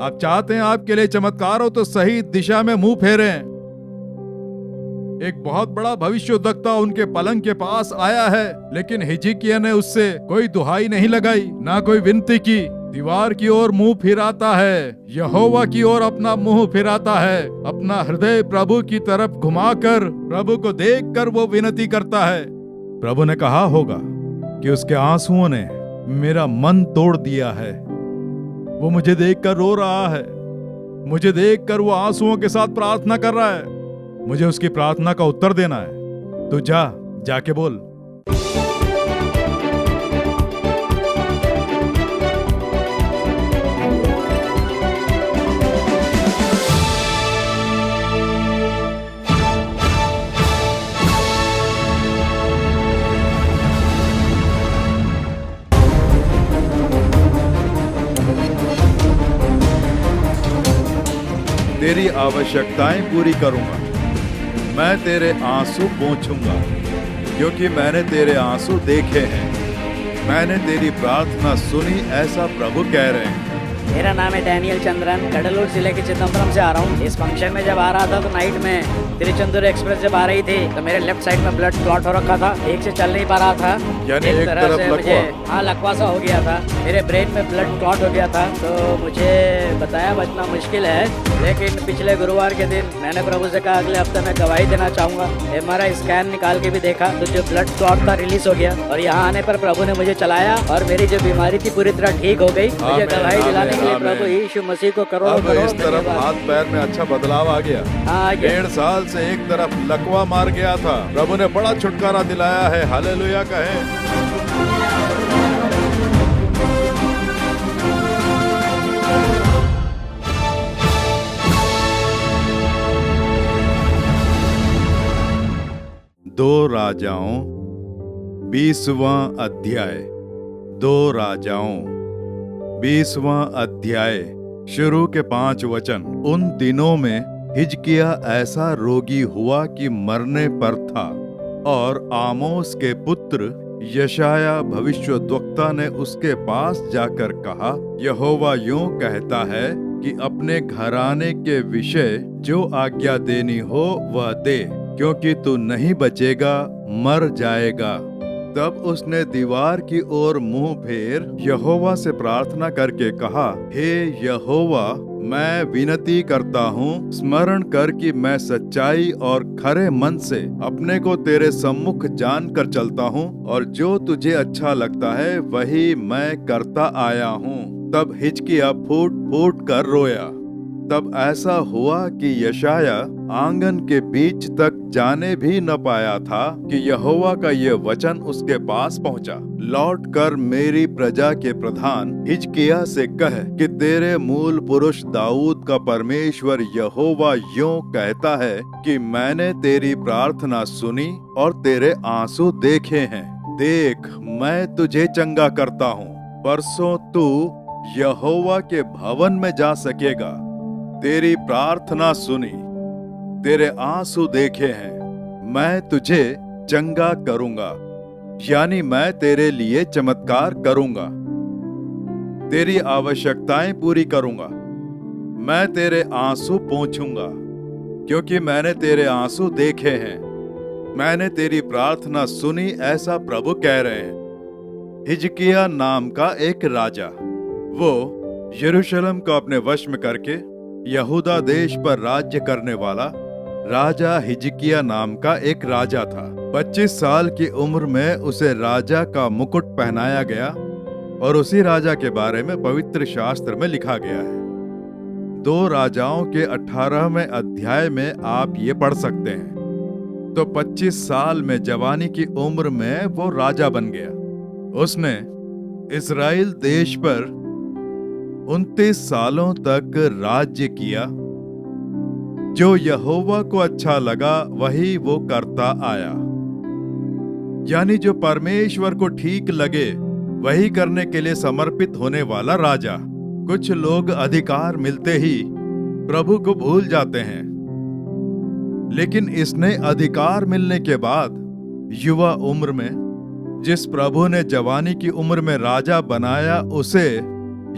आप चाहते हैं आपके लिए चमत्कार हो तो सही दिशा में मुंह फेरें। एक बहुत बड़ा भविष्यद्वक्ता उनके पलंग के पास आया है, लेकिन हिजकिय्याह ने उससे कोई दुहाई नहीं लगाई, ना कोई विनती की। दीवार की ओर मुंह फिराता है, यहोवा की ओर अपना मुंह फिराता है, अपना हृदय प्रभु की तरफ घुमाकर प्रभु को देखकर वो विनती करता है। प्रभु ने कहा होगा कि उसके आंसुओं ने मेरा मन तोड़ दिया है। वो मुझे देखकर रो रहा है, मुझे देखकर वो आंसुओं के साथ प्रार्थना कर रहा है। मुझे उसकी प्रार्थना का उत्तर देना है। तो जाके बोल। तेरी आवश्यकताएं पूरी करूंगा, मैं तेरे आंसू पोंछूंगा, क्योंकि मैंने तेरे आंसू देखे हैं। मैंने तेरी प्रार्थना सुनी, ऐसा प्रभु कह रहे हैं। मेरा नाम है डैनियल चंद्रन, कडलूर जिले के चिदम्बरम से आ रहा हूँ। इस फंक्शन में जब आ रहा था तो नाइट में तिरुचेंदूर एक्सप्रेस जब आ रही थी तो मेरे लेफ्ट साइड में ब्लड क्लॉट हो रखा था, एक से चल नहीं पा रहा था। यानी एक एक तरह तरफ से मुझे लकवा सा हो गया था, मेरे ब्रेन में ब्लड क्लॉट हो गया था। तो मुझे बताया बचना मुश्किल है, लेकिन पिछले गुरुवार के दिन मैंने प्रभु से कहा अगले हफ्ते मैं गवाही देना चाहूंगा। MRI स्कैन निकाल के भी देखा तो जो ब्लड क्लॉट था रिलीज हो गया, और यहाँ आने पर प्रभु ने मुझे चलाया और मेरी जो बीमारी थी पूरी तरह ठीक हो गई। मुझे गवाही दिलाने के लिए प्रभु यीशु मसीह को करोड़ों अब इस तरफ हाथ पैर में अच्छा बदलाव आ गया। 1.5 साल से एक तरफ लकवा मार गया था, प्रभु ने बड़ा छुटकारा दिलाया है। हालेलुया कहें। दो राजाओं 20वां अध्याय। 2 राजाओं 20वां अध्याय शुरू के 5 वचन। उन दिनों में हिजकिय्याह ऐसा रोगी हुआ कि मरने पर था, और आमोस के पुत्र यशायाह भविष्यद्वक्ता ने उसके पास जाकर कहा, यहोवा यूं कहता है कि अपने घराने के विषय जो आज्ञा देनी हो वह दे, क्योंकि तू नहीं बचेगा, मर जाएगा। तब उसने दीवार की ओर मुंह फेर यहोवा से प्रार्थना करके कहा, हे यहोवा, मैं विनती करता हूँ, स्मरण कर कि मैं सच्चाई और खरे मन से अपने को तेरे सम्मुख जान कर चलता हूँ, और जो तुझे अच्छा लगता है वही मैं करता आया हूँ। तब हिजकिय्याह फूट फूट कर रोया। तब ऐसा हुआ कि यशायाह आंगन के बीच तक जाने भी न पाया था कि यहोवा का ये वचन उसके पास पहुंचा, लौट कर मेरी प्रजा के प्रधान हिजकिय्याह से कह कि तेरे मूल पुरुष दाऊद का परमेश्वर यहोवा यूं कहता है कि मैंने तेरी प्रार्थना सुनी और तेरे आंसू देखे हैं। देख, मैं तुझे चंगा करता हूँ। परसों तू यहोवा के भवन में जा सकेगा। तेरी प्रार्थना सुनी, तेरे आंसू देखे हैं, मैं तुझे चंगा करूंगा, यानी मैं तेरे लिए चमत्कार करूंगा, तेरी आवश्यकताएं पूरी करूंगा, मैं तेरे आंसू पोंछूंगा, क्योंकि मैंने तेरे आंसू देखे हैं, मैंने तेरी प्रार्थना सुनी, ऐसा प्रभु कह रहे हैं। हिजकिय्याह नाम का एक राजा, वो यरूशलेम को अपने वश में करके यहूदा देश पर राज्य करने वाला राजा हिजकिय्याह नाम का एक राजा था। 25 साल की उम्र में उसे राजा का मुकुट पहनाया गया, और उसी राजा के बारे में पवित्र शास्त्र में लिखा गया है। 2 राजाओं के 18वें अध्याय में आप ये पढ़ सकते हैं। तो 25 साल में जवानी की उम्र में वो राजा बन गया। उसने इस्राएल देश पर 29 सालों तक राज्य किया। जो यहोवा को अच्छा लगा वही वो करता आया, यानी जो परमेश्वर को ठीक लगे वही करने के लिए समर्पित होने वाला राजा। कुछ लोग अधिकार मिलते ही प्रभु को भूल जाते हैं, लेकिन इसने अधिकार मिलने के बाद युवा उम्र में जिस प्रभु ने जवानी की उम्र में राजा बनाया, उसे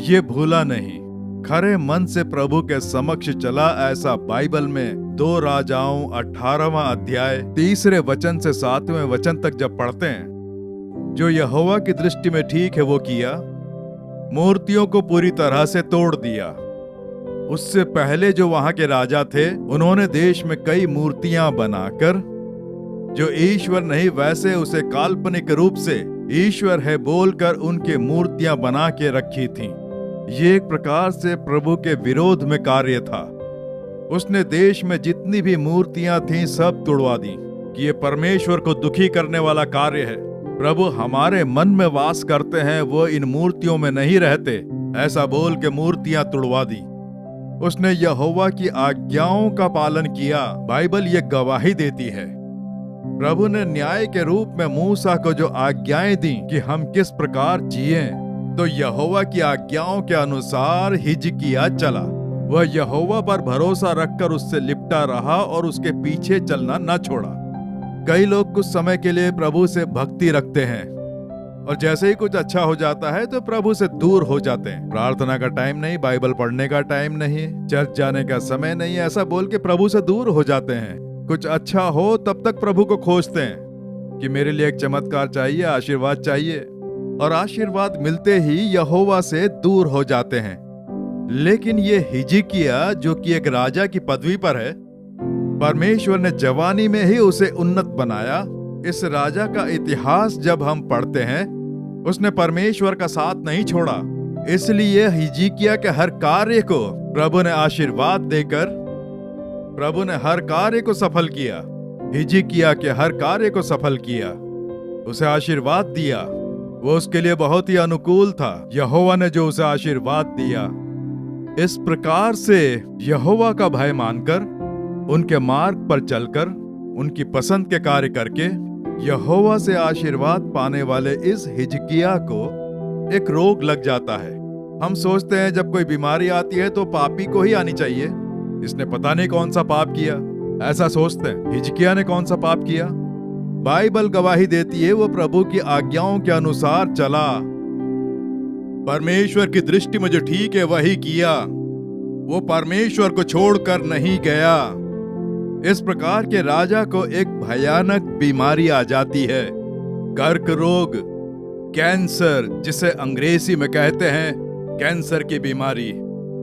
ये भूला नहीं। खरे मन से प्रभु के समक्ष चला, ऐसा बाइबल में 2 राजाओं 18वां अध्याय 3 वचन से 7वें वचन तक जब पढ़ते हैं, जो यहोवा की दृष्टि में ठीक है वो किया, मूर्तियों को पूरी तरह से तोड़ दिया। उससे पहले जो वहां के राजा थे, उन्होंने देश में कई मूर्तियां बनाकर जो ईश्वर नहीं वैसे उसे काल्पनिक रूप से ईश्वर है बोलकर उनके मूर्तियां बना के रखी थीं। ये एक प्रकार से प्रभु के विरोध में कार्य था। उसने देश में जितनी भी मूर्तियां थीं सब तोड़वा दी कि ये परमेश्वर को दुखी करने वाला कार्य है। प्रभु हमारे मन में वास करते हैं, वो इन मूर्तियों में नहीं रहते, ऐसा बोल के मूर्तियां तोड़वा दी। उसने यहोवा की आज्ञाओं का पालन किया। बाइबल ये गवाही देती है। प्रभु ने न्याय के रूप में मूसा को जो आज्ञाएं दी कि हम किस प्रकार जिए, तो यहोवा की आज्ञाओं के अनुसार हिजकिय्याह चला। वह यहोवा पर भरोसा रखकर उससे लिपटा रहा और उसके पीछे चलना न छोड़ा। कई लोग कुछ समय के लिए प्रभु से भक्ति रखते हैं और जैसे ही कुछ अच्छा हो जाता है तो प्रभु से दूर हो जाते हैं। प्रार्थना का टाइम नहीं, बाइबल पढ़ने का टाइम नहीं, चर्च जाने का समय नहीं, ऐसा बोल के प्रभु से दूर हो जाते हैं। कुछ अच्छा हो तब तक प्रभु को खोजते हैं कि मेरे लिए एक चमत्कार चाहिए, आशीर्वाद चाहिए, और आशीर्वाद मिलते ही यहोवा से दूर हो जाते हैं। लेकिन ये हिजकिय्याह जो कि एक राजा की पदवी पर है, परमेश्वर ने जवानी में ही उसे उन्नत बनाया। इस राजा का इतिहास जब हम पढ़ते हैं, उसने परमेश्वर का साथ नहीं छोड़ा, इसलिए हिजकिय्याह के हर कार्य को प्रभु ने आशीर्वाद देकर प्रभु ने हर कार्य को सफल किया। हिजकिय्याह के हर कार्य को सफल किया, उसे आशीर्वाद दिया। वो उसके लिए बहुत ही अनुकूल था। यहोवा ने जो उसे आशीर्वाद दिया, इस प्रकार से यहोवा का भय मानकर, उनके मार्ग पर चलकर, उनकी पसंद के कार्य करके यहोवा से आशीर्वाद पाने वाले इस हिजकिय्याह को एक रोग लग जाता है। हम सोचते हैं जब कोई बीमारी आती है तो पापी को ही आनी चाहिए, इसने पता नहीं कौन सा पाप किया, ऐसा सोचते हैं। हिजकिय्याह ने कौन सा पाप किया? बाइबल गवाही देती है वो प्रभु की आज्ञाओं के अनुसार चला। परमेश्वर की दृष्टि में जो ठीक है वही किया। वो परमेश्वर को छोड़कर नहीं गया। इस प्रकार के राजा को एक भयानक बीमारी आ जाती है, कर्क रोग, कैंसर, जिसे अंग्रेजी में कहते हैं कैंसर की बीमारी।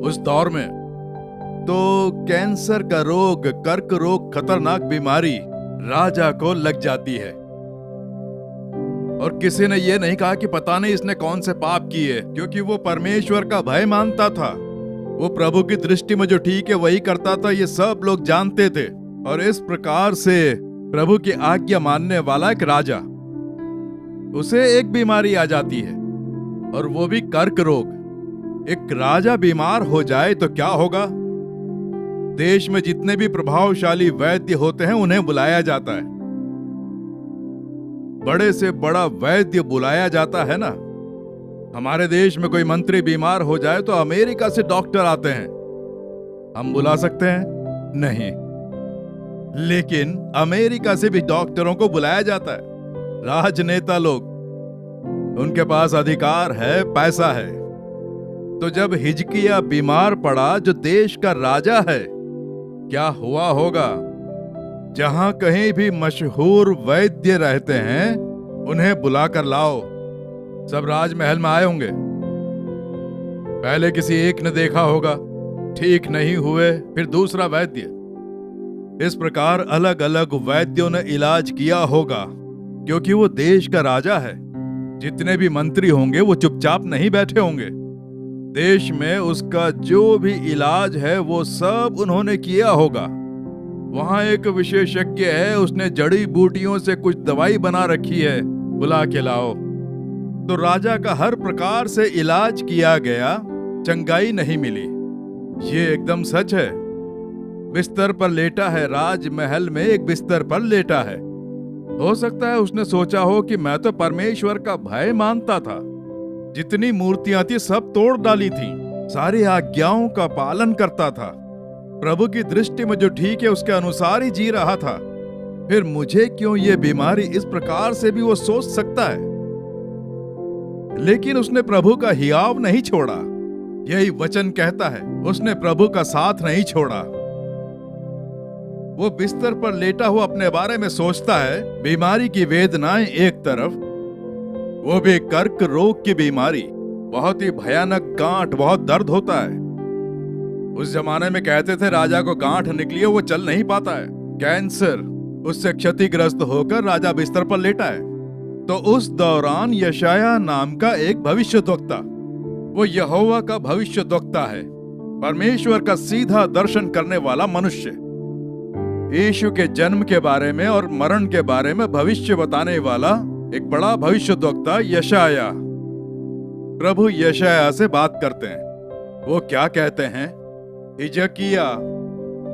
उस दौर में तो कैंसर का रोग, कर्क रोग, खतरनाक बीमारी राजा को लग जाती है। और किसी ने यह नहीं कहा कि पता नहीं इसने कौन से पाप किए, क्योंकि वो परमेश्वर का भय मानता था। वो प्रभु की दृष्टि में जो ठीक है वही करता था, ये सब लोग जानते थे। और इस प्रकार से प्रभु की आज्ञा मानने वाला एक राजा, उसे एक बीमारी आ जाती है, और वो भी कर्क रोग। एक राजा बीमार हो जाए तो क्या होगा? देश में जितने भी प्रभावशाली वैद्य होते हैं उन्हें बुलाया जाता है। बड़े से बड़ा वैद्य बुलाया जाता है ना। हमारे देश में कोई मंत्री बीमार हो जाए तो अमेरिका से डॉक्टर आते हैं, हम बुला सकते हैं? नहीं। लेकिन अमेरिका से भी डॉक्टरों को बुलाया जाता है। राजनेता लोग, उनके पास अधिकार है, पैसा है। तो जब हिजकिय्याह बीमार पड़ा, जो देश का राजा है, क्या हुआ होगा? जहां कहीं भी मशहूर वैद्य रहते हैं उन्हें बुलाकर लाओ। सब राजमहल में आए होंगे, पहले किसी एक ने देखा होगा, ठीक नहीं हुए, फिर दूसरा वैद्य। इस प्रकार अलग अलग वैद्यों ने इलाज किया होगा, क्योंकि वो देश का राजा है। जितने भी मंत्री होंगे वो चुपचाप नहीं बैठे होंगे। देश में उसका जो भी इलाज है वो सब उन्होंने किया होगा। वहां एक विशेषज्ञ है, उसने जड़ी बूटियों से कुछ दवाई बना रखी है, बुला के लाओ। तो राजा का हर प्रकार से इलाज किया गया, चंगाई नहीं मिली। ये एकदम सच है। बिस्तर पर लेटा है, राजमहल में एक बिस्तर पर लेटा है। हो सकता है उसने सोचा हो कि मैं तो परमेश्वर का भय मानता था, जितनी मूर्तियां थी सब तोड़ डाली थी, सारी आज्ञाओं का पालन करता था, प्रभु की दृष्टि में जो ठीक है उसके अनुसार ही जी रहा था, फिर मुझे क्यों ये बीमारी? इस प्रकार से भी वो सोच सकता है। लेकिन उसने प्रभु का हियाव नहीं छोड़ा। यही वचन कहता है, उसने प्रभु का साथ नहीं छोड़ा। वो बिस्तर पर लेटा हुआ अपने बारे में सोचता है, बीमारी की वेदनाएं एक तरफ, वो भी कर्क रोग की बीमारी, बहुत ही भयानक गांठ, बहुत दर्द होता है। उस जमाने में कहते थे राजा को गांठ निकली है, वो चल नहीं पाता है, कैंसर, उससे क्षतिग्रस्त होकर राजा बिस्तर पर लेटा है। तो उस दौरान यशायाह नाम का एक भविष्यद्वक्ता, वो यहोवा का भविष्यद्वक्ता है, परमेश्वर का सीधा दर्शन करने वाला मनुष्य, यीशु के जन्म के बारे में और मरण के बारे में भविष्य बताने वाला एक बड़ा भविष्यद्वक्ता यशायाह। प्रभु यशायाह से बात करते हैं। वो क्या कहते हैं? हिजकिय्याह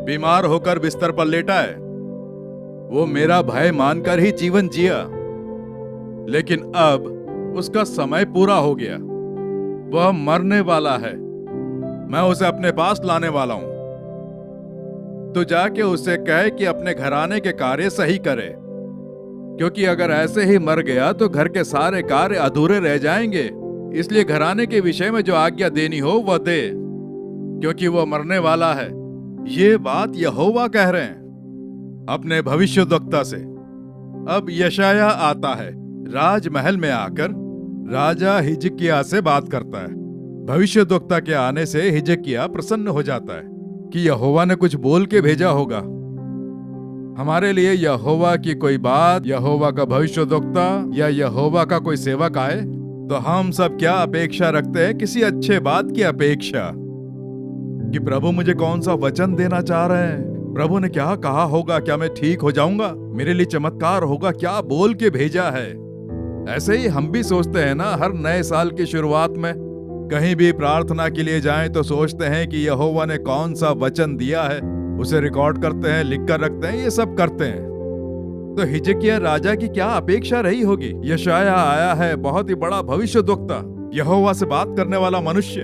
बीमार होकर बिस्तर पर लेटा है, वो मेरा भय मानकर ही जीवन जिया, लेकिन अब उसका समय पूरा हो गया, वह मरने वाला है, मैं उसे अपने पास लाने वाला हूं। तो जाके उसे कहे कि अपने घराने के कार्य सही करे, क्योंकि अगर ऐसे ही मर गया तो घर के सारे कार्य अधूरे रह जाएंगे। इसलिए घराने के विषय में जो आज्ञा देनी हो वह दे, क्योंकि वह मरने वाला है। ये बात यहोवा कह रहे हैं अपने भविष्यद्वक्ता से। अब यशायाह आता है, राजमहल में आकर राजा हिजकिय्याह से बात करता है। भविष्यद्वक्ता के आने से हिजकिय्याह प्रसन्न हो जाता है कि यहोवा ने कुछ बोल के भेजा होगा हमारे लिए। यहोवा की कोई बात, यहोवा का भविष्यद्वक्ता या यहोवा का कोई सेवक आए तो हम सब क्या अपेक्षा रखते हैं? किसी अच्छे बात की अपेक्षा कि प्रभु मुझे कौन सा वचन देना चाह रहे हैं, प्रभु ने क्या कहा होगा, क्या मैं ठीक हो जाऊंगा, मेरे लिए चमत्कार होगा, क्या बोल के भेजा है। ऐसे ही हम भी सोचते हैं ना, हर नए साल की शुरुआत में कहीं भी प्रार्थना के लिए जाएं तो सोचते हैं कि यहोवा ने कौन सा वचन दिया है, उसे रिकॉर्ड करते हैं, लिख कर रखते हैं, ये सब करते हैं। तो हिजकिय्याह राजा की क्या अपेक्षा रही होगी? यशायाह आया है, बहुत ही बड़ा भविष्यद्वक्ता, यहोवा से बात करने वाला मनुष्य।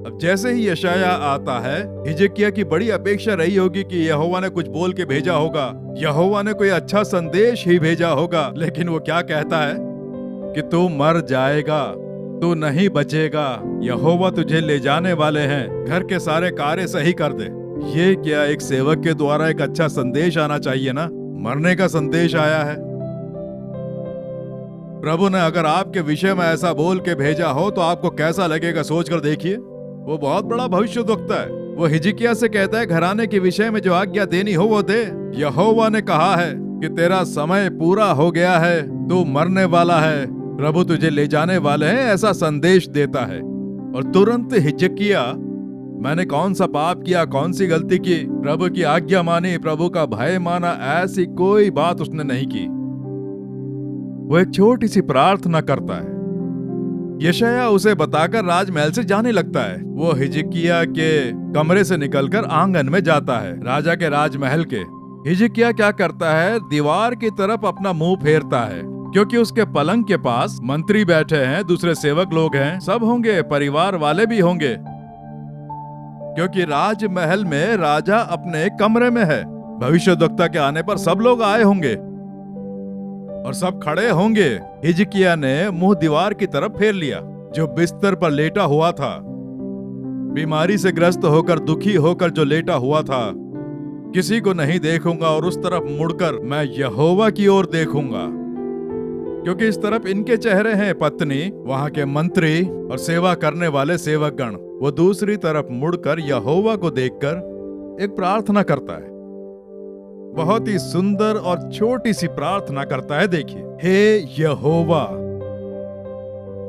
अब जैसे ही यशायाह आता है, हिजकिय्याह की बड़ी अपेक्षा रही होगी कि यहोवा ने कुछ बोल के भेजा होगा, यहोवा ने कोई अच्छा संदेश ही भेजा होगा। लेकिन वो क्या कहता है कि तू मर जाएगा, तू नहीं बचेगा, यहोवा तुझे ले जाने वाले हैं, घर के सारे कार्य सही कर दे। ये क्या एक सेवक के द्वारा एक अच्छा संदेश आना चाहिए ना, मरने का संदेश आया है। प्रभु ने अगर आपके विषय में ऐसा बोल के भेजा हो तो आपको कैसा लगेगा, सोच कर देखिए। वो बहुत बड़ा भविष्यद्वक्ता है। वो हिजकिय्याह से कहता है, घराने के विषय में जो आज्ञा देनी हो वो दे। यहोवा ने कहा है कि तेरा समय पूरा हो गया है, तू मरने वाला है, प्रभु तुझे ले जाने वाले हैं, ऐसा संदेश देता है। और तुरंत हिजकिय्याह, मैंने कौन सा पाप किया, कौन सी गलती की, प्रभु की आज्ञा मानी, प्रभु का भय माना, ऐसी कोई बात उसने नहीं की। वो एक छोटी सी प्रार्थना करता है। यशायाह उसे बताकर राजमहल से जाने लगता है। वो हिजकिय्याह के कमरे से निकलकर आंगन में जाता है, राजा के राजमहल के। हिजकिय्याह क्या करता है, दीवार की तरफ अपना मुंह फेरता है, क्योंकि उसके पलंग के पास मंत्री बैठे हैं, दूसरे सेवक लोग हैं, सब होंगे, परिवार वाले भी होंगे, क्योंकि राजमहल में राजा अपने कमरे में है। भविष्यद्वक्ता के आने पर सब लोग आए होंगे और सब खड़े होंगे। हिजकिय्याह ने मुंह दीवार की तरफ फेर लिया, जो बिस्तर पर लेटा हुआ था, बीमारी से ग्रस्त होकर, दुखी होकर जो लेटा हुआ था। किसी को नहीं देखूंगा और उस तरफ मुड़कर मैं यहोवा की ओर देखूंगा, क्योंकि इस तरफ इनके चेहरे हैं, पत्नी, वहां के मंत्री और सेवा करने वाले सेवकगण। वो दूसरी तरफ मुड़कर यहोवा को देखकर एक प्रार्थना करता है। बहुत ही सुंदर और छोटी सी प्रार्थना करता है। देखिए, हे यहोवा,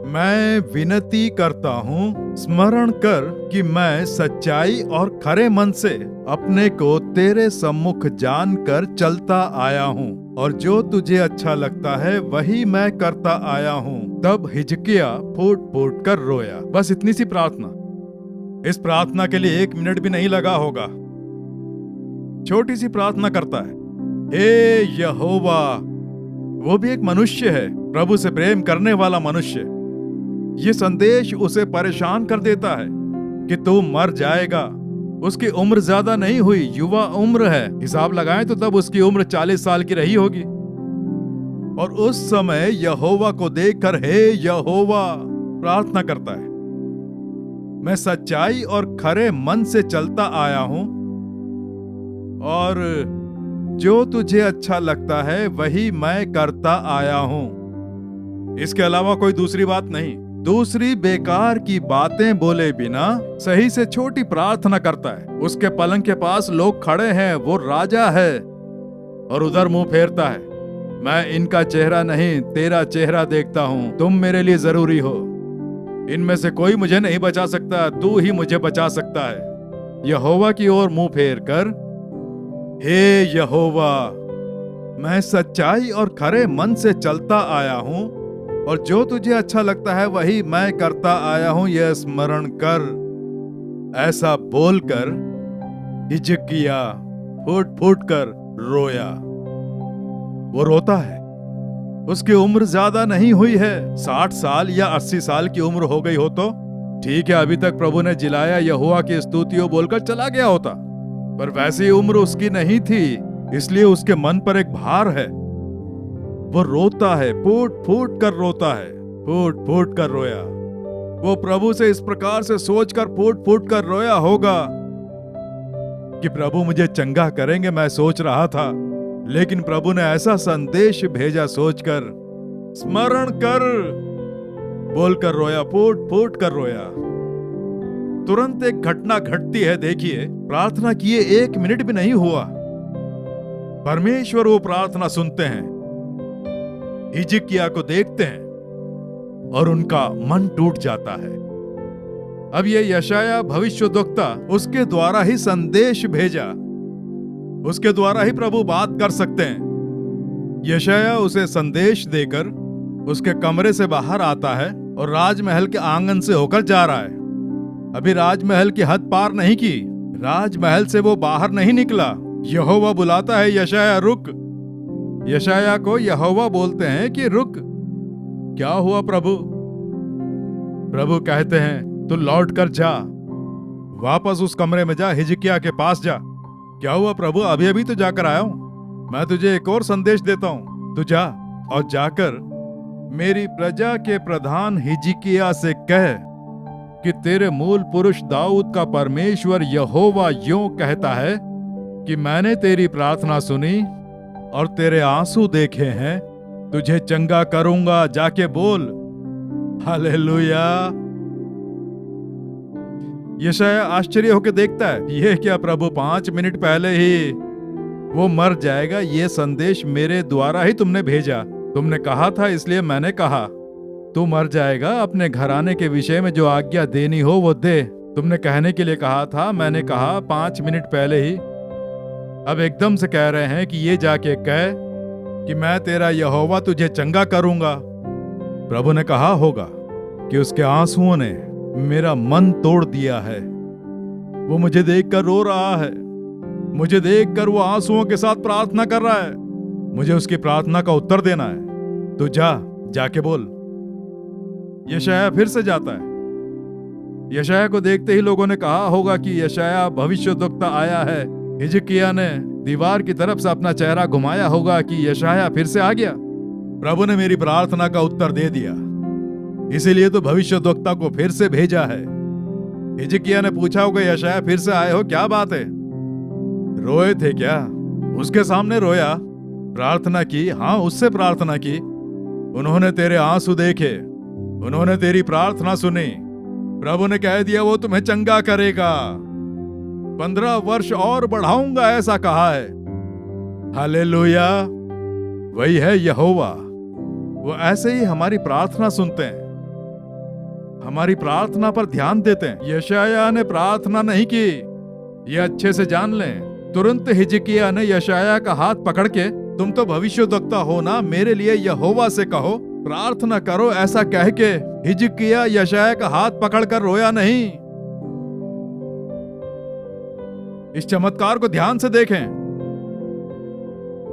मैं विनती करता हूँ, स्मरण कर कि मैं सच्चाई और खरे मन से अपने को तेरे सम्मुख जानकर चलता आया हूँ, और जो तुझे अच्छा लगता है वही मैं करता आया हूँ। तब हिजकिय्याह फूट फूट कर रोया। बस इतनी सी प्रार्थना। इस प्रार्थना के लिए 1 मिनट भी नहीं लगा होगा। छोटी सी प्रार्थना करता है, हे यहोवा। वो भी एक मनुष्य है, प्रभु से प्रेम करने वाला मनुष्य। ये संदेश उसे परेशान कर देता है कि तू मर जाएगा। उसकी उम्र ज्यादा नहीं हुई, युवा उम्र है। हिसाब लगाएं तो तब उसकी उम्र 40 साल की रही होगी। और उस समय यहोवा को देखकर हे यहोवा प्रार्थना करता है। मैं सच्चाई और खरे मन से चलता आया हूं और जो तुझे अच्छा लगता है वही मैं करता आया हूं। इसके अलावा कोई दूसरी बात नहीं। दूसरी बेकार की बातें बोले बिना सही से छोटी प्रार्थना करता है। उसके पलंग के पास लोग खड़े हैं, वो राजा है और उधर मुंह फेरता है। मैं इनका चेहरा नहीं तेरा चेहरा देखता हूं, तुम मेरे लिए जरूरी हो। इनमें से कोई मुझे नहीं बचा सकता, तू ही मुझे बचा सकता है। यहोवा की ओर मुंह फेर कर, हे यहोवा, मैं सच्चाई और खरे मन से चलता आया हूं और जो तुझे अच्छा लगता है वही मैं करता आया हूं, यह स्मरण कर। ऐसा बोलकर हिजकिय्याह फूट फूट कर रोया। वो रोता है। उसकी उम्र ज्यादा नहीं हुई है, 60 साल या 80 साल की उम्र हो गई हो तो ठीक है, अभी तक प्रभु ने जिलाया यहोवा की स्तुतियों बोलकर चला गया होता, पर वैसी उम्र उसकी नहीं थी, इसलिए उसके मन पर एक भार है। वो रोता है, फूट फूट कर रोता है, फूट फूट कर रोया। वो प्रभु से इस प्रकार से सोचकर फूट फूट कर रोया होगा कि प्रभु मुझे चंगा करेंगे, मैं सोच रहा था, लेकिन प्रभु ने ऐसा संदेश भेजा सोचकर स्मरण कर बोलकर रोया, फूट फूट कर रोया। तुरंत एक घटना घटती है। देखिए, प्रार्थना किए 1 मिनट भी नहीं हुआ, परमेश्वर वो प्रार्थना सुनते हैं, हिजकिय्याह को देखते हैं और उनका मन टूट जाता है। अब ये यशायाह भविष्यद्वक्ता, उसके द्वारा ही संदेश भेजा, उसके द्वारा ही प्रभु बात कर सकते हैं। यशायाह उसे संदेश देकर उसके कमरे से बाहर आता है और राजमहल के आंगन से होकर जा रहा है। अभी राजमहल की हद पार नहीं की, राजमहल से वो बाहर नहीं निकला। यहोवा बुलाता है, यशायाह रुक। यशायाह को यहोवा बोलते हैं कि रुक। क्या हुआ प्रभु? प्रभु कहते हैं, तू लौट कर जा, वापस उस कमरे में जा, हिजकिय्याह के पास जा। क्या हुआ प्रभु? अभी अभी तो जाकर आया हूं। मैं तुझे एक और संदेश देता हूं, तू जा और जाकर मेरी प्रजा के प्रधान हिजकिय्याह से कह कि तेरे मूल पुरुष दाऊद का परमेश्वर यहोवा यूं कहता है कि मैंने तेरी प्रार्थना सुनी और तेरे आंसू देखे हैं, तुझे चंगा करूंगा, जाके बोल। हालेलुया। यशायाह आश्चर्य होकर देखता है, यह क्या प्रभु, 5 मिनट पहले ही वो मर जाएगा, ये संदेश मेरे द्वारा ही तुमने भेजा। तुमने कहा था, इसलिए मैंने कहा तू मर जाएगा, अपने घराने के विषय में जो आज्ञा देनी हो वो दे। तुमने कहने के लिए कहा था, मैंने कहा 5 मिनट पहले ही। अब एकदम से कह रहे हैं कि ये जाके कह कि मैं तेरा यहोवा तुझे चंगा करूंगा। प्रभु ने कहा होगा कि उसके आंसुओं ने मेरा मन तोड़ दिया है। वो मुझे देखकर रो रहा है, मुझे देखकर वो आंसुओं के साथ प्रार्थना कर रहा है। मुझे उसकी प्रार्थना का उत्तर देना है। तो जाके बोल। यशायाह फिर से जाता है। यशायाह को देखते ही लोगों ने कहा होगा कि यशायाह भविष्यद्वक्ता आया है। हिजकिय्याह ने दीवार की तरफ से अपना चेहरा घुमाया होगा कि यशायाह फिर से आ गया। प्रभु ने मेरी प्रार्थना का उत्तर दे दिया, इसीलिए तो भविष्यद्वक्ता को फिर से भेजा है। हिजकिय्याह ने पूछा होगा, यशायाह फिर से आए हो, क्या बात है? रोए थे क्या? उसके सामने रोया, प्रार्थना की, हाँ उससे प्रार्थना की। उन्होंने तेरे आंसू देखे, उन्होंने तेरी प्रार्थना सुनी। प्रभु ने कह दिया वो तुम्हें चंगा करेगा, 15 वर्ष और बढ़ाऊंगा, ऐसा कहा है। हालेलुया। वही है यहोवा। वो ऐसे ही हमारी प्रार्थना सुनते हैं, हमारी प्रार्थना पर ध्यान देते हैं। यशायाह ने प्रार्थना नहीं की, ये अच्छे से जान लें। तुरंत हिजकिय्याह ने यशायाह का हाथ पकड़ के, तुम तो भविष्यद्वक्ता हो ना, मेरे लिए यहोवा से कहो, प्रार्थना करो, ऐसा कह के हिजकिय्याह यशायाह का हाथ पकड़कर रोया नहीं। इस चमत्कार को ध्यान से देखें।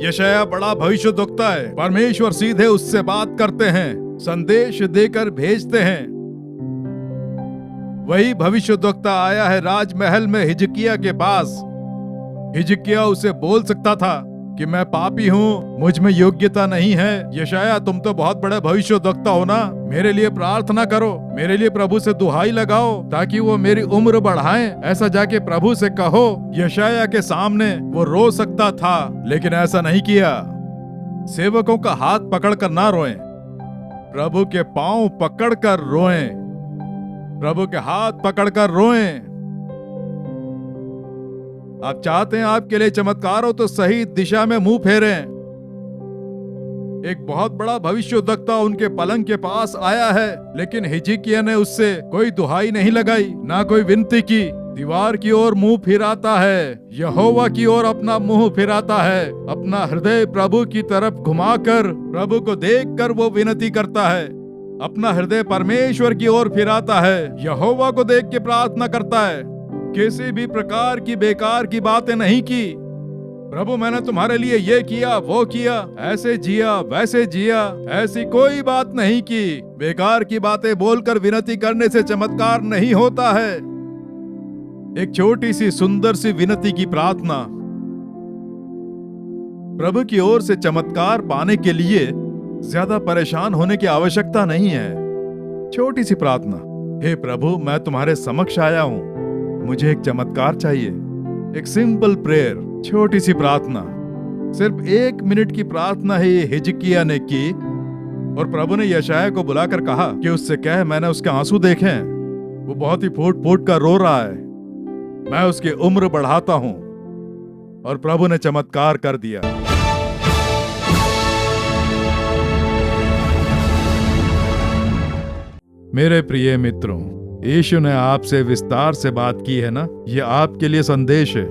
यशायाह बड़ा भविष्यद्वक्ता है, परमेश्वर सीधे उससे बात करते हैं, संदेश देकर भेजते हैं। वही भविष्यद्वक्ता आया है राजमहल में हिजकिय्याह के पास। हिजकिय्याह उसे बोल सकता था, कि मैं पापी हूँ, मुझ में योग्यता नहीं है। यशाया, तुम तो बहुत बड़े भविष्यद्वक्ता हो ना, मेरे लिए प्रार्थना करो, मेरे लिए प्रभु से दुहाई लगाओ ताकि वो मेरी उम्र बढ़ाएं। ऐसा जाके प्रभु से कहो। यशाया के सामने वो रो सकता था, लेकिन ऐसा नहीं किया। सेवकों का हाथ पकड़कर ना रोएं, प्रभु के पांव पकड़कर रोएं, प्रभु के हाथ पकड़कर रोएं। आप चाहते हैं आपके लिए चमत्कार हो तो सही दिशा में मुंह फेरें। एक बहुत बड़ा भविष्यद्वक्ता उनके पलंग के पास आया है, लेकिन हिजकिय्याह ने उससे कोई दुहाई नहीं लगाई, ना कोई विनती की। दीवार की ओर मुंह फिराता है, यहोवा की ओर अपना मुंह फिराता है, अपना हृदय प्रभु की तरफ घुमाकर प्रभु को देखकर वो विनती करता है। अपना हृदय परमेश्वर की ओर फिराता है, यहोवा को देख के प्रार्थना करता है। किसी भी प्रकार की बेकार की बातें नहीं की। प्रभु, मैंने तुम्हारे लिए ये किया, वो किया, ऐसे जिया, वैसे जिया, ऐसी कोई बात नहीं की। बेकार की बातें बोलकर विनती करने से चमत्कार नहीं होता है। एक छोटी सी सुंदर सी विनती की प्रार्थना। प्रभु की ओर से चमत्कार पाने के लिए ज्यादा परेशान होने की आवश्यकता नहीं है। छोटी सी प्रार्थना, हे प्रभु, मैं तुम्हारे समक्ष आया हूं, मुझे एक चमत्कार चाहिए। एक सिंपल प्रेयर, छोटी सी प्रार्थना। सिर्फ 1 मिनट की प्रार्थना है ये हिजकिय्याह ने की। और प्रभु ने यशायाह को बुलाकर कहा कि उससे कह, मैंने उसके आंसू देखे हैं, वो बहुत ही फूट फूट कर रो रहा है, मैं उसकी उम्र बढ़ाता हूं। और प्रभु ने चमत्कार कर दिया। मेरे प्रिय मित्रों, यीशु ने आपसे विस्तार से बात की है ना, ये आपके लिए संदेश है,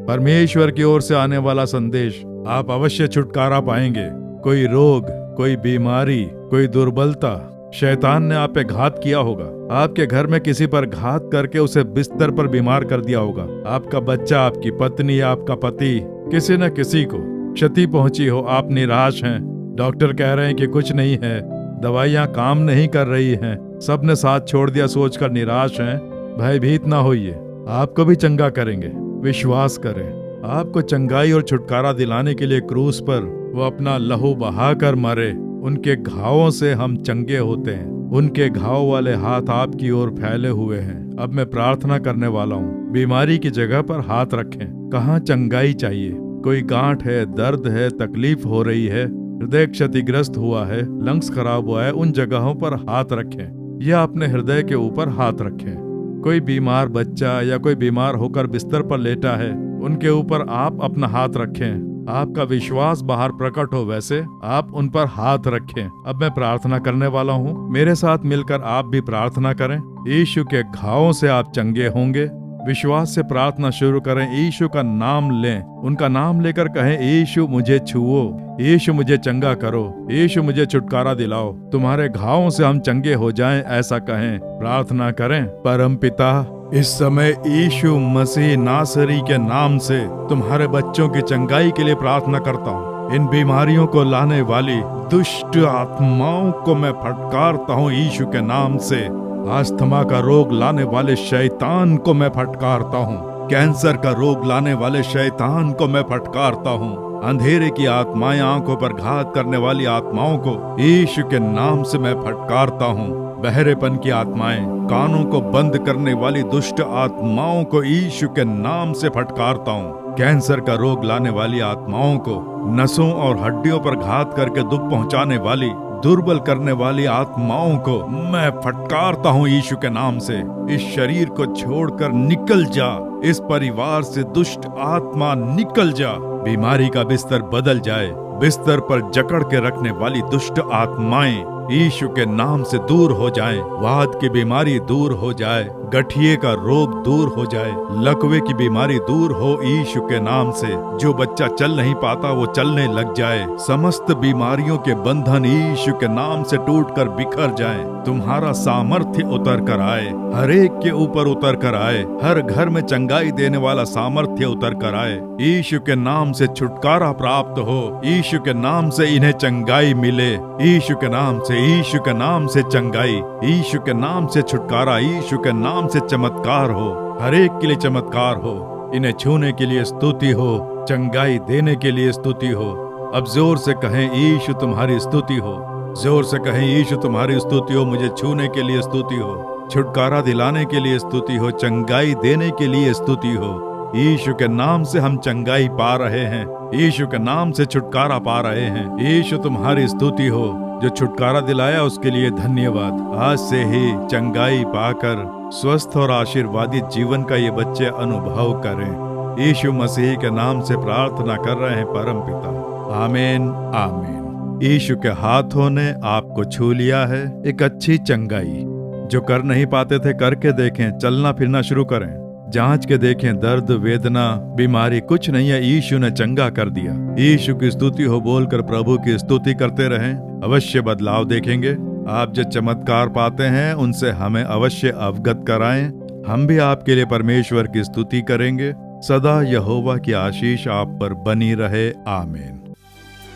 परमेश्वर की ओर से आने वाला संदेश। आप अवश्य छुटकारा पाएंगे। कोई रोग, कोई बीमारी, कोई दुर्बलता, शैतान ने आप पे घात किया होगा, आपके घर में किसी पर घात करके उसे बिस्तर पर बीमार कर दिया होगा। आपका बच्चा, आपकी पत्नी, आपका पति, किसी न किसी को क्षति पहुंची हो। आप निराश हैं, डॉक्टर कह रहे हैं कि कुछ नहीं है, दवाइयां काम नहीं कर रही हैं, सबने साथ छोड़ दिया सोचकर निराश हैं। भयभीत ना होइए, आपको भी चंगा करेंगे, विश्वास करें। आपको चंगाई और छुटकारा दिलाने के लिए क्रूस पर वो अपना लहू बहाकर मरे। उनके घावों से हम चंगे होते हैं। उनके घाव वाले हाथ आपकी ओर फैले हुए हैं। अब मैं प्रार्थना करने वाला हूँ, बीमारी की जगह पर हाथ रखें। कहाँ चंगाई चाहिए? कोई गांठ है, दर्द है, तकलीफ हो रही है, हृदय क्षतिग्रस्त हुआ है, लंग्स खराब हुआ है, उन जगहों पर हाथ रखें या अपने हृदय के ऊपर हाथ रखें। कोई बीमार बच्चा या कोई बीमार होकर बिस्तर पर लेटा है, उनके ऊपर आप अपना हाथ रखें। आपका विश्वास बाहर प्रकट हो वैसे आप उन पर हाथ रखें। अब मैं प्रार्थना करने वाला हूँ, मेरे साथ मिलकर आप भी प्रार्थना करें। यीशु के घावों से आप चंगे होंगे। विश्वास से प्रार्थना शुरू करें, यीशु का नाम लें, उनका नाम लेकर कहें, यीशु मुझे छुओ, यीशु मुझे चंगा करो, यीशु मुझे छुटकारा दिलाओ, तुम्हारे घावों से हम चंगे हो जाएं, ऐसा कहें। प्रार्थना करें। परम पिता, इस समय यीशु मसीह नासरी के नाम से तुम्हारे बच्चों की चंगाई के लिए प्रार्थना करता हूँ। इन बीमारियों को लाने वाली दुष्ट आत्माओं को मैं फटकारता हूँ यीशु के नाम से। अस्थमा का रोग लाने वाले शैतान को मैं फटकारता हूँ। कैंसर का रोग लाने वाले शैतान को मैं फटकारता हूँ। अंधेरे की आत्माएं, आंखों पर घात करने वाली आत्माओं को यीशु के नाम से मैं फटकारता हूँ। बहरेपन की आत्माएं, कानों को बंद करने वाली दुष्ट आत्माओं को यीशु के नाम से फटकारता हूँ। कैंसर का रोग लाने वाली आत्माओं को, नसों और हड्डियों पर घात करके दुख पहुंचाने वाली, दुर्बल करने वाली आत्माओं को मैं फटकारता हूँ यीशु के नाम से। इस शरीर को छोड़कर निकल जा, इस परिवार से दुष्ट आत्मा निकल जा। बीमारी का बिस्तर बदल जाए, बिस्तर पर जकड़ के रखने वाली दुष्ट आत्माएं यीशु के नाम से दूर हो जाएं। वात की बीमारी दूर हो जाए, गठिए का रोग दूर हो जाए, लकवे की बीमारी दूर हो यीशु के नाम से। जो बच्चा चल नहीं पाता वो चलने लग जाए। समस्त बीमारियों के बंधन यीशु के नाम से टूटकर बिखर जाएं। तुम्हारा सामर्थ्य उतर कर आए, हर एक के ऊपर उतर कर आए, हर घर में चंगाई देने वाला सामर्थ्य उतर कर आए। यीशु के नाम से छुटकारा प्राप्त हो, यीशु के नाम से इन्हें चंगाई मिले, यीशु के नाम से, यीशु के नाम से चंगाई, यीशु के नाम से छुटकारा, यीशु के नाम से चमत्कार हो। हर एक के लिए चमत्कार हो। इन्हें छूने के लिए स्तुति हो, चंगाई देने के लिए स्तुति हो। अब जोर से कहें, यीशु तुम्हारी स्तुति हो। जोर से कहें, यीशु तुम्हारी स्तुति हो। मुझे छूने के लिए स्तुति हो, छुटकारा दिलाने के लिए स्तुति हो, चंगाई देने के लिए स्तुति हो। यीशु के नाम से हम चंगाई पा रहे हैं, यीशु के नाम से छुटकारा पा रहे हैं। यीशु तुम्हारी स्तुति हो। जो छुटकारा दिलाया उसके लिए धन्यवाद। आज से ही चंगाई पाकर स्वस्थ और आशीर्वादित जीवन का ये बच्चे अनुभव करें। यीशु मसीह के नाम से प्रार्थना कर रहे हैं परम पिता, आमीन आमीन। यीशु के हाथों ने आपको छू लिया है, एक अच्छी चंगाई। जो कर नहीं पाते थे करके देखें, चलना फिरना शुरू करें, जांच के देखें, दर्द वेदना बीमारी कुछ नहीं है, यीशु ने चंगा कर दिया। यीशु की स्तुति हो बोलकर प्रभु की स्तुति करते रहें, अवश्य बदलाव देखेंगे। आप जो चमत्कार पाते हैं उनसे हमें अवश्य अवगत कराएं। हम भी आपके लिए परमेश्वर की स्तुति करेंगे। सदा यहोवा की आशीष आप पर बनी रहे, आमीन।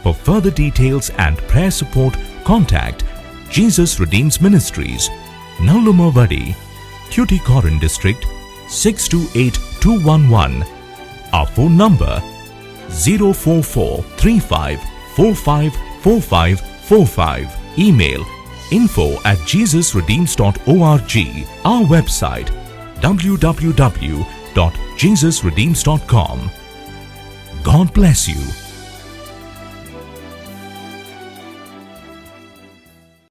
For further details and prayer support, contact Jesus Redeems Ministries, Nallumavadi, Tuticorin District, 628211. Our phone number 04435454545. Email info@jesusredeems.org. Our website www.jesusredeems.com. God bless you.